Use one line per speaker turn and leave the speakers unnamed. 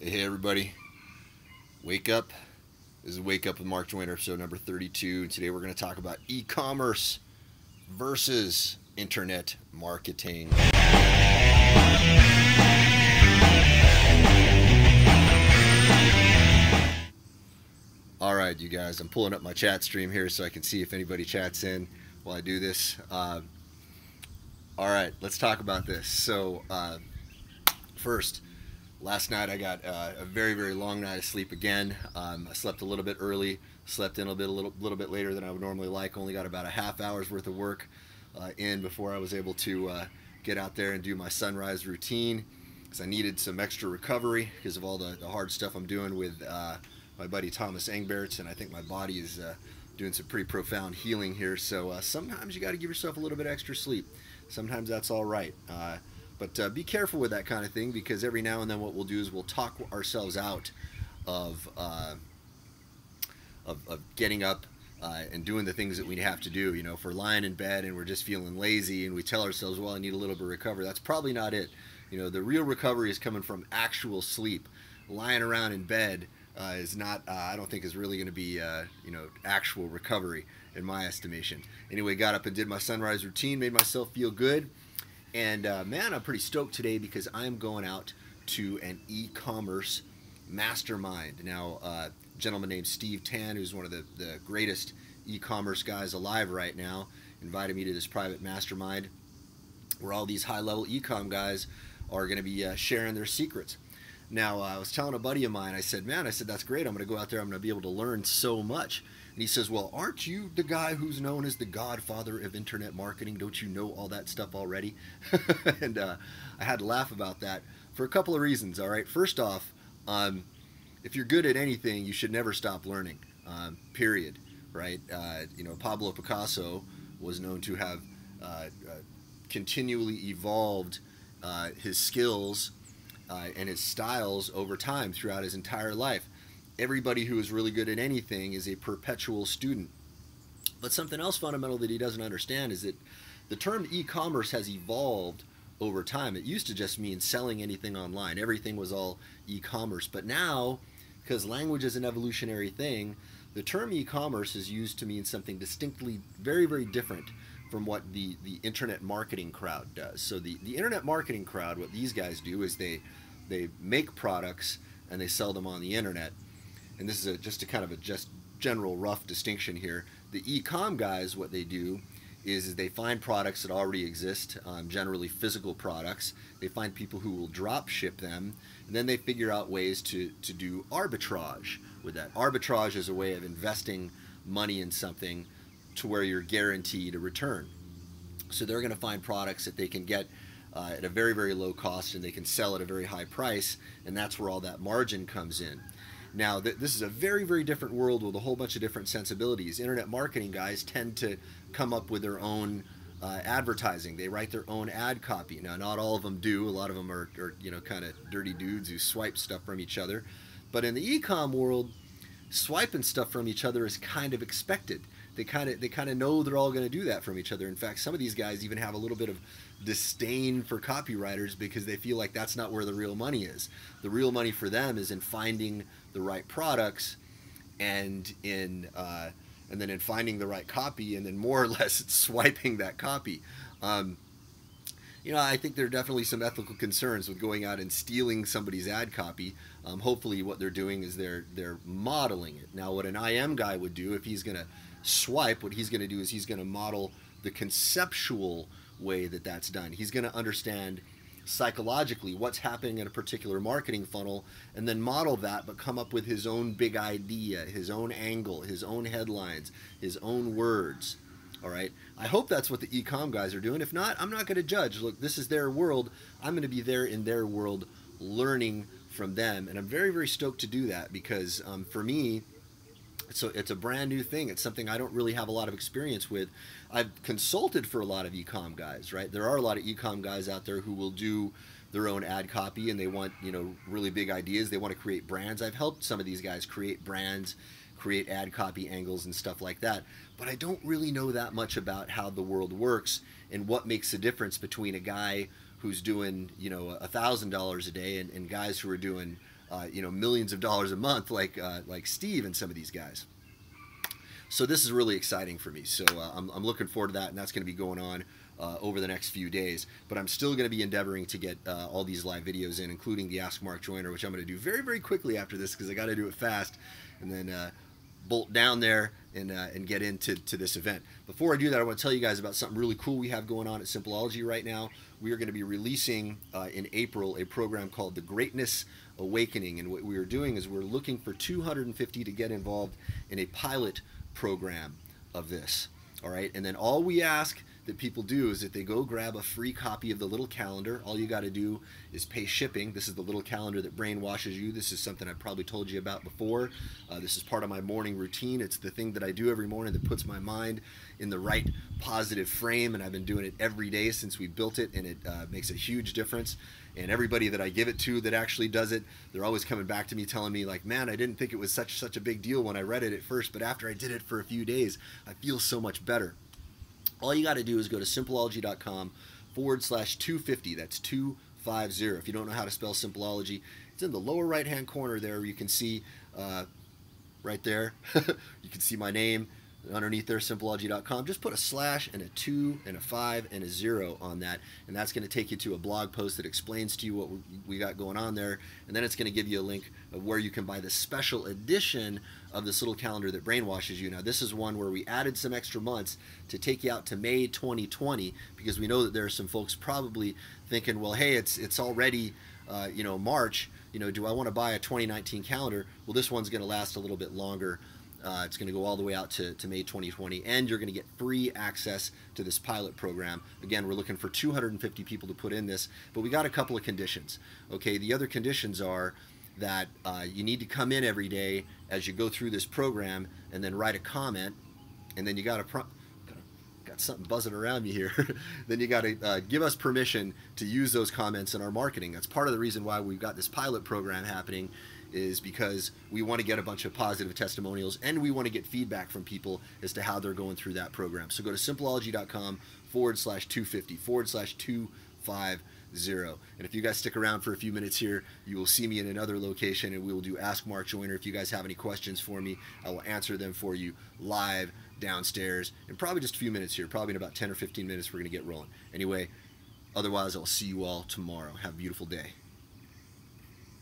Hey everybody, wake up. This is Wake Up with Mark Joyner, episode number 32. Today we're going to talk about e-commerce versus internet marketing. Alright, you guys, I'm pulling up my chat stream here so I can see if anybody chats in while I do this. Alright, let's talk about this. So, first, last night I got a very, very long night of sleep again. I slept a little bit early, slept in a little bit later than I would normally like. Only got about a half hour's worth of work in before I was able to get out there and do my sunrise routine, because I needed some extra recovery because of all the hard stuff I'm doing with my buddy Thomas Engberts, and I think my body is doing some pretty profound healing here. So sometimes you got to give yourself a little bit extra sleep. Sometimes that's all right. But be careful with that kind of thing, because every now and then what we'll do is we'll talk ourselves out of getting up and doing the things that we have to do. You know, if we're lying in bed and we're just feeling lazy and we tell ourselves, well, I need a little bit of recovery, that's probably not it. You know, the real recovery is coming from actual sleep. Lying around in bed is not, I don't think is really going to be, you know, actual recovery in my estimation. Anyway, got up and did my sunrise routine, made myself feel good. And man, I'm pretty stoked today because I'm going out to an e-commerce mastermind. Now, a gentleman named Steve Tan, who's one of the greatest e-commerce guys alive right now, invited me to this private mastermind where all these high-level e-com guys are going to be sharing their secrets. Now, I was telling a buddy of mine, I said, that's great. I'm going to go out there. I'm going to be able to learn so much. And he says, well, aren't you the guy who's known as the godfather of internet marketing? Don't you know all that stuff already? And I had to laugh about that for a couple of reasons, all right? First off, if you're good at anything, you should never stop learning, period, right? You know, Pablo Picasso was known to have continually evolved his skills and his styles over time throughout his entire life. Everybody who is really good at anything is a perpetual student. But something else fundamental that he doesn't understand is that the term e-commerce has evolved over time. It used to just mean selling anything online. Everything was all e-commerce. But now, because language is an evolutionary thing, the term e-commerce is used to mean something distinctly very, very different from what the internet marketing crowd does. So the internet marketing crowd, what these guys do is they make products and they sell them on the internet. And this is just a kind of a general rough distinction here. The e-com guys, what they do is they find products that already exist, generally physical products. They find people who will drop ship them, and then they figure out ways to do arbitrage with that. Arbitrage is a way of investing money in something to where you're guaranteed a return. So they're going to find products that they can get at a very, very low cost, and they can sell at a very high price, and that's where all that margin comes in. Now, this is a very, very different world with a whole bunch of different sensibilities. Internet marketing guys tend to come up with their own advertising. They write their own ad copy. Now, not all of them do. A lot of them are you know, kind of dirty dudes who swipe stuff from each other. But in the e-com world, swiping stuff from each other is kind of expected. They kind of know they're all going to do that from each other. In fact, some of these guys even have a little bit of disdain for copywriters because they feel like that's not where the real money is. The real money for them is in finding the right products and then in finding the right copy, and then more or less it's swiping that copy. You know, I think there are definitely some ethical concerns with going out and stealing somebody's ad copy. Hopefully what they're doing is they're modeling it. Now, what an IM guy would do if he's going to swipe, what he's going to do is he's going to model the conceptual way that that's done. He's going to understand psychologically what's happening in a particular marketing funnel, and then model that, but come up with his own big idea, his own angle, his own headlines, his own words. All right, I hope that's what the e-com guys are doing. If not, I'm not going to judge. Look, this is their world. I'm going to be there in their world learning from them, and I'm very, very stoked to do that, because for me, it's a brand new thing. It's something I don't really have a lot of experience with. I've consulted for a lot of e-com guys, right? There are a lot of e-com guys out there who will do their own ad copy, and they want, you know, really big ideas. They want to create brands. I've helped some of these guys create brands, create ad copy angles and stuff like that. But I don't really know that much about how the world works and what makes the difference between a guy who's doing, you know, $1,000 a day and guys who are doing millions of dollars a month like Steve and some of these guys. So this is really exciting for me. So I'm looking forward to that, and that's going to be going on over the next few days. But I'm still going to be endeavoring to get all these live videos in, including the Ask Mark Joyner, which I'm going to do very, very quickly after this because I got to do it fast, and then bolt down there and get into this event. Before I do that, I want to tell you guys about something really cool we have going on at Simpleology right now. We are going to be releasing in April a program called the Greatness Awakening, and what we are doing is we're looking for 250 to get involved in a pilot program of this. All right, and then all we ask that people do is that they go grab a free copy of the little calendar. All you got to do is pay shipping. This is the little calendar that brainwashes you. This is something I've probably told you about before. This is part of my morning routine. It's the thing that I do every morning that puts my mind in the right positive frame, and I've been doing it every day since we built it, and it makes a huge difference. And everybody that I give it to that actually does it, they're always coming back to me telling me like, man, I didn't think it was such a big deal when I read it at first, but after I did it for a few days, I feel so much better. All you got to do is go to simpleology.com/250. That's 250. If you don't know how to spell Simpleology, it's in the lower right-hand corner there. You can see right there. You can see my name underneath there, simpleology.com. Just put a slash and a 2 and a 5 and a 0 on that, and that's going to take you to a blog post that explains to you what we got going on there, and then it's going to give you a link of where you can buy the special edition of this little calendar that brainwashes you. Now, this is one where we added some extra months to take you out to May 2020, because we know that there are some folks probably thinking, well, hey, it's already March. Do I want to buy a 2019 calendar? Well, this one's going to last a little bit longer. It's going to go all the way out to May 2020, and you're going to get free access to this pilot program. Again, we're looking for 250 people to put in this, but we got a couple of conditions. Okay, the other conditions are that you need to come in every day as you go through this program and then write a comment, and then you got something buzzing around me here. Then you got to give us permission to use those comments in our marketing. That's part of the reason why we've got this pilot program happening, is because we want to get a bunch of positive testimonials, and we want to get feedback from people as to how they're going through that program. So go to simpleology.com/250/250. And if you guys stick around for a few minutes here, you will see me in another location, and we will do Ask Mark Joyner. If you guys have any questions for me, I will answer them for you live downstairs in probably just a few minutes here. Probably in about 10 or 15 minutes we're going to get rolling. Anyway, otherwise I'll see you all tomorrow. Have a beautiful day.